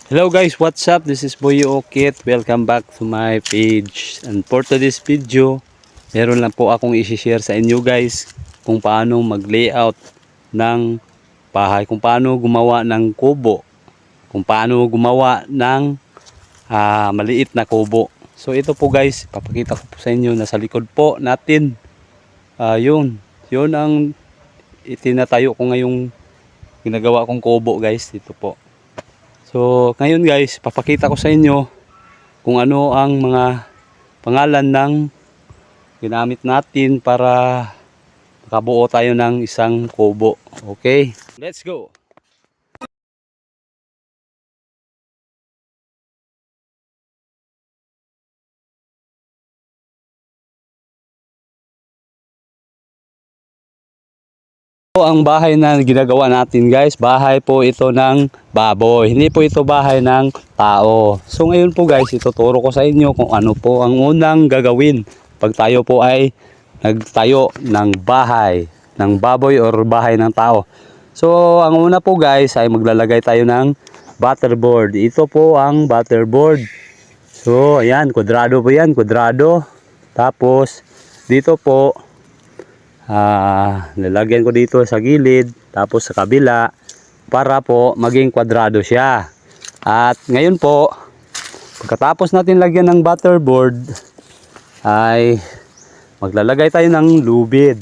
Hello guys, what's up? This is Boy Okit. Welcome back to my page. And for today's video, meron lang po akong i-share sa inyo guys kung paano mag-layout ng bahay, kung paano gumawa ng kubo, kung paano gumawa ng maliit na kubo. So ito po guys, papakita ko po sa inyo na sa likod po natin. Yun ang itinatayo ko ngayong ginagawa kong kubo guys, dito po. So ngayon guys, papakita ko sa inyo kung ano ang mga pangalan ng ginamit natin para makabuo tayo ng isang kubo. Okay, let's go! Ang bahay na ginagawa natin guys, bahay po ito ng baboy, hindi po ito bahay ng tao. So ngayon po guys, ituturo ko sa inyo kung ano po ang unang gagawin pag tayo po ay nagtayo ng bahay ng baboy or bahay ng tao. So ang una po guys ay maglalagay tayo ng butterboard. Ito po ang butterboard. So ayan, kwadrado po yan, kwadrado. Tapos dito po lalagyan ko dito sa gilid, tapos sa kabila para po maging kwadrado siya. At ngayon po, pagkatapos natin lagyan ng butterboard ay maglalagay tayo ng lubid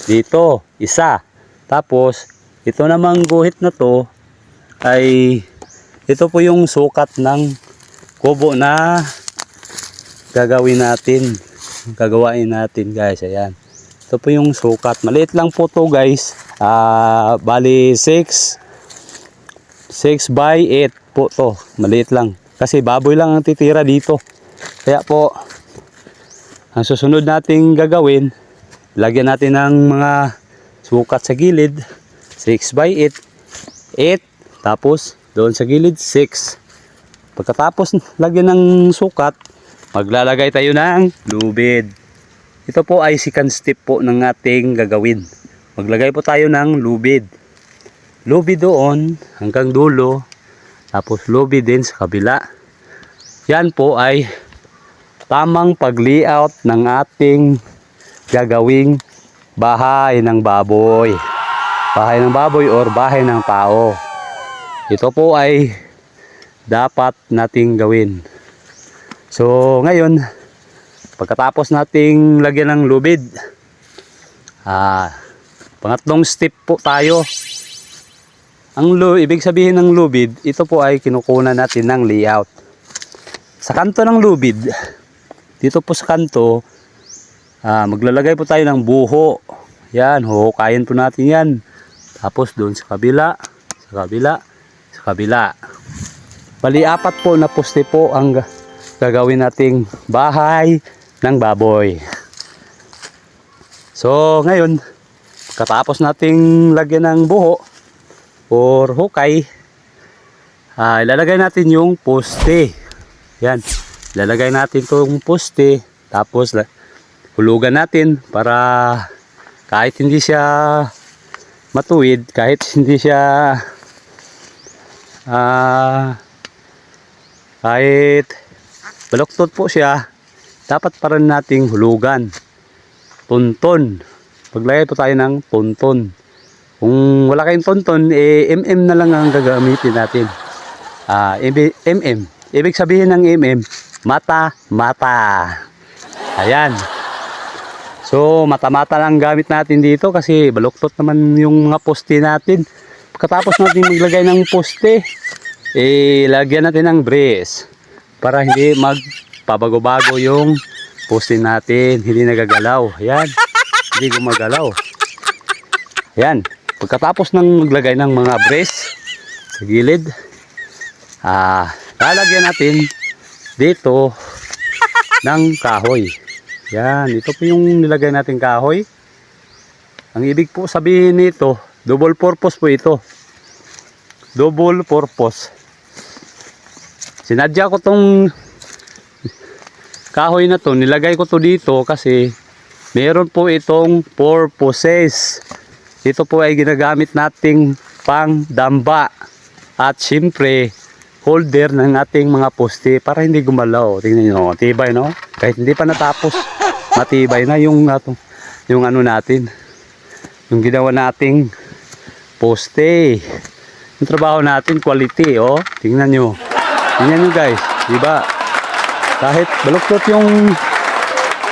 dito, isa. Tapos ito namang guhit na to ay ito po yung sukat ng kubo na gagawain natin guys. Ayan, ito po yung sukat. Maliit lang po to guys. Bali 6 by 8 po to. Maliit lang. Kasi baboy lang ang titira dito. Kaya po, ang susunod nating gagawin, lagyan natin ng mga sukat sa gilid. 6 by 8. 8. Tapos, doon sa gilid, 6. Pagkatapos lagyan ng sukat, maglalagay tayo ng lubid. Ito po ay second step po ng ating gagawin. Maglagay po tayo ng lubid. Lubid doon hanggang dulo. Tapos lubid din sa kabila. Yan po ay tamang pag-layout ng ating gagawing bahay ng baboy. Bahay ng baboy or bahay ng tao. Ito po ay dapat nating gawin. So ngayon, pagkatapos nating lagyan ng lubid, pangatlong step po tayo. Ibig sabihin ng lubid, ito po ay kinukunan natin ng layout. Sa kanto ng lubid, dito po sa kanto, maglalagay po tayo ng buho. Yan, huhukayin po natin yan. Tapos doon sa kabila, sa kabila, sa kabila. Bali, 4 po na poste po ang gagawin nating bahay ng baboy. So ngayon, katapos nating lagyan ng buho or hukay, ilalagay natin yung poste. Yan, ilalagay natin itong poste. Tapos hulugan natin para kahit hindi siya matuwid, kahit hindi siya kahit baluktot po siya, dapat pa rin nating hulugan. Tunton. Paglagay po tayo ng tunton. Kung wala kayong tunton, mm na lang ang gagamitin natin. Mm. Ibig sabihin ng mm, mata. Ayan. So, mata-mata lang gamit natin dito kasi baluktot naman yung mga poste natin. Pagkatapos natin maglagay ng poste, lagyan natin ng brace para hindi magpabago-bago yung poste natin, hindi nagagalaw. Ayan, hindi gumagalaw. Ayan, pagkatapos ng maglagay ng mga brace sa gilid, lalagyan natin dito ng kahoy. Yan, ito po yung nilagay natin kahoy. Ang ibig po sabihin nito, double purpose po ito. Double purpose. Sinadya ko tong kahoy na to, nilagay ko to dito kasi meron po itong purposes. Ito po ay ginagamit nating pang damba at siyempre holder ng ating mga poste para hindi gumalaw. Tingnan niyo, tibay no? Kahit hindi pa natapos, matibay na yung ano natin. Yung ginawa nating poste. Yung trabaho natin quality, oh. Tingnan niyo. Tingnan niyo guys, di ba? Kahit baluktot yung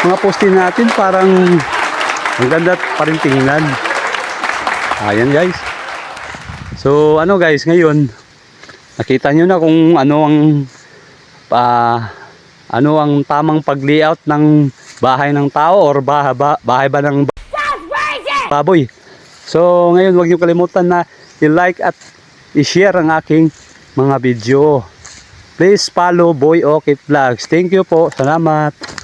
mga poste natin, parang ang ganda pa rin tingnan. Ayan guys. So ano guys, ngayon nakita nyo na kung ano ang tamang pag-layout ng bahay ng tao or bahay ba ng baboy. So ngayon huwag nyo kalimutan na i-like at i-share ang aking mga video. Please follow Boy Okay Vlogs. Thank you po. Salamat.